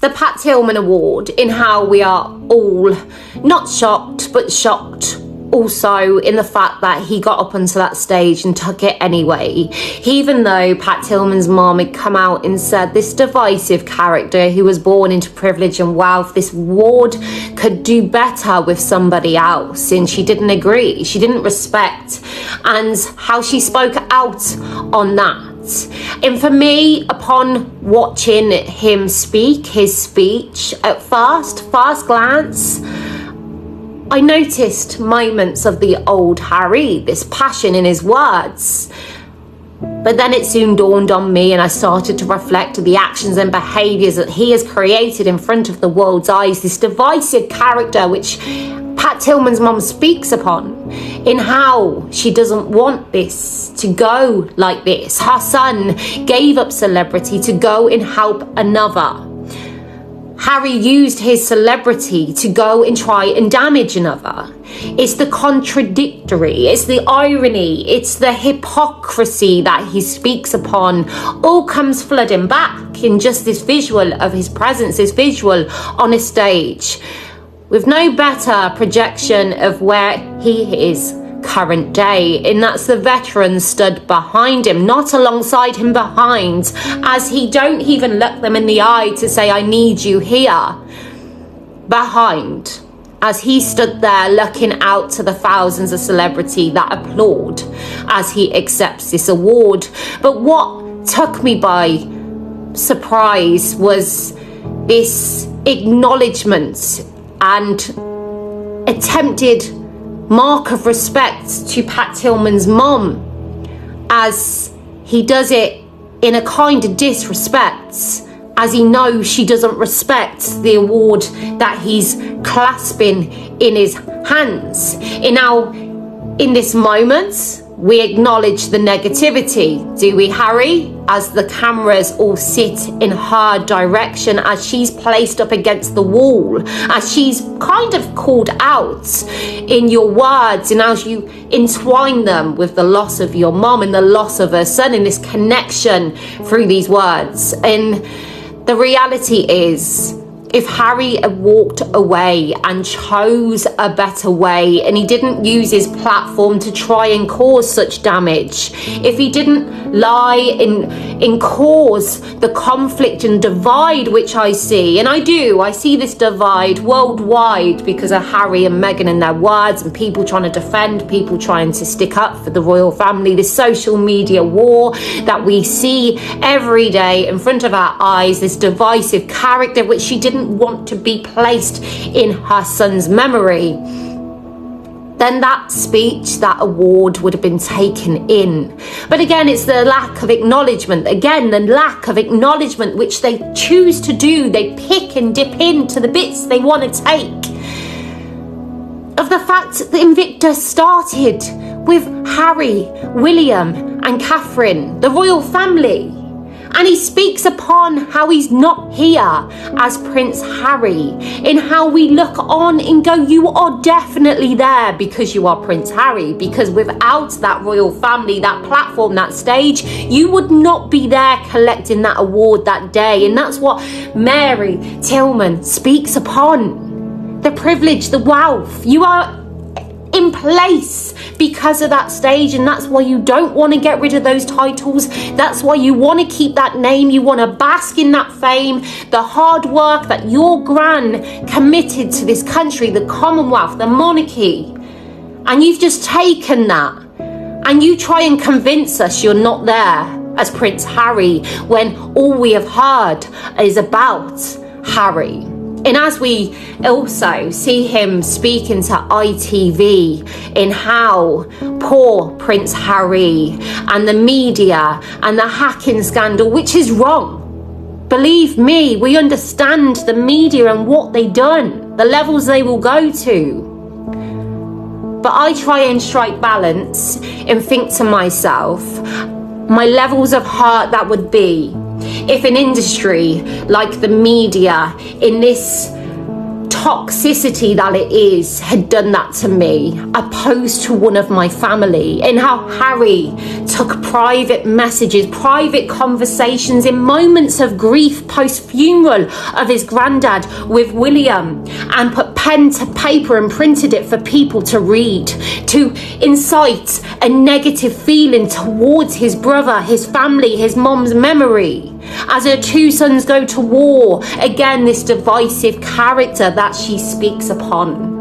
the Pat Tillman Award, in how we are all not shocked, but shocked also in the fact that he got up onto that stage and took it anyway. Even though Pat Tillman's mom had come out and said this divisive character who was born into privilege and wealth, this award could do better with somebody else, and she didn't agree, she didn't respect, and how she spoke out on that. And for me, upon watching him speak his speech, at first glance, I noticed moments of the old Harry, this passion in his words. But then it soon dawned on me, and I started to reflect on the actions and behaviours that he has created in front of the world's eyes, this divisive character which Pat Tillman's mum speaks upon, in how she doesn't want this to go like this. Her son gave up celebrity to go and help another. Harry used his celebrity to go and try and damage another. It's the contradictory, it's the irony, it's the hypocrisy that he speaks upon, all comes flooding back in just this visual of his presence, this visual on a stage, with no better projection of where he is current day, and that's the veterans stood behind him, not alongside him, behind, as he don't even look them in the eye to say I need you here, behind, as he stood there looking out to the thousands of celebrity that applaud as he accepts this award. But what took me by surprise was this acknowledgement and attempted mark of respect to Pat Tillman's mom, as he does it in a kind of disrespect, as he knows she doesn't respect the award that he's clasping in his hands. And now, in this moment, we acknowledge the negativity, do we, Harry? As the cameras all sit in her direction, as she's placed up against the wall, as she's kind of called out in your words, and as you entwine them with the loss of your mom and the loss of her son, in this connection through these words. And the reality is, if Harry had walked away and chose a better way, and he didn't use his platform to try and cause such damage, if he didn't lie and cause the conflict and divide which I see, and I see this divide worldwide because of Harry and Meghan and their words, and people trying to defend, people trying to stick up for the royal family, this social media war that we see every day in front of our eyes, this divisive character which she didn't want to be placed in her son's memory, then that speech, that award would have been taken in. But again, it's the lack of acknowledgement. Again, the lack of acknowledgement which they choose to do. They pick and dip into the bits they want to take. Of the fact that Invicta started with Harry, William and Catherine, the royal family. And he speaks upon how he's not here as Prince Harry, in how we look on and go, you are definitely there because you are Prince Harry, because without that royal family, that platform, that stage, you would not be there collecting that award that day. And that's what Mary Tillman speaks upon, the privilege, the wealth. You are in place because of that stage, and that's why you don't want to get rid of those titles. That's why you want to keep that name, you want to bask in that fame, the hard work that your gran committed to this country, the Commonwealth, the monarchy, and you've just taken that and you try and convince us you're not there as Prince Harry when all we have heard is about Harry. And as we also see him speaking to ITV in how poor Prince Harry and the media and the hacking scandal, which is wrong. Believe me, we understand the media and what they done, the levels they will go to. But I try and strike balance and think to myself, my levels of hurt that would be if an industry like the media, in this toxicity that it is, had done that to me, opposed to one of my family, and how Harry took private messages, private conversations in moments of grief post-funeral of his granddad with William, and put pen to paper and printed it for people to read, to incite a negative feeling towards his brother, his family, his mom's memory. As her two sons go to war, again, this divisive character that she speaks upon.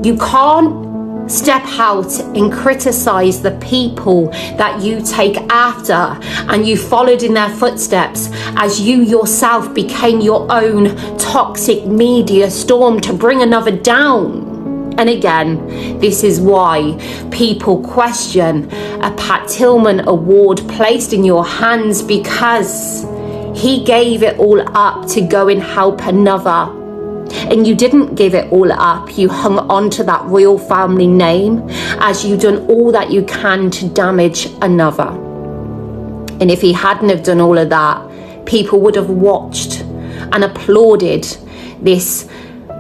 You can't step out and criticize the people that you take after and you followed in their footsteps, as you yourself became your own toxic media storm to bring another down. And again, this is why people question a Pat Tillman award placed in your hands, because he gave it all up to go and help another. And you didn't give it all up. You hung on to that royal family name as you done all that you can to damage another. And if he hadn't have done all of that, people would have watched and applauded this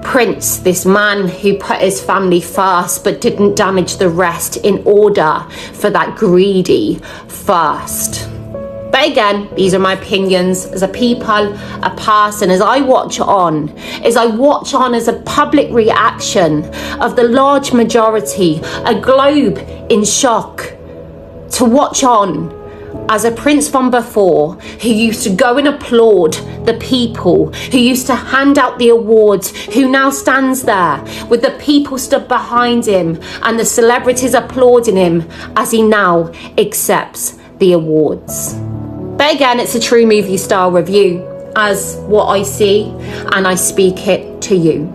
prince, this man who put his family first but didn't damage the rest in order for that greedy first. But again, these are my opinions as a people, a person, as I watch on as a public reaction of the large majority, a globe in shock, to watch on as a prince from before, who used to go and applaud the people, who used to hand out the awards, who now stands there with the people stood behind him and the celebrities applauding him as he now accepts the awards. But again, it's a true movie style review as what I see, and I speak it to you.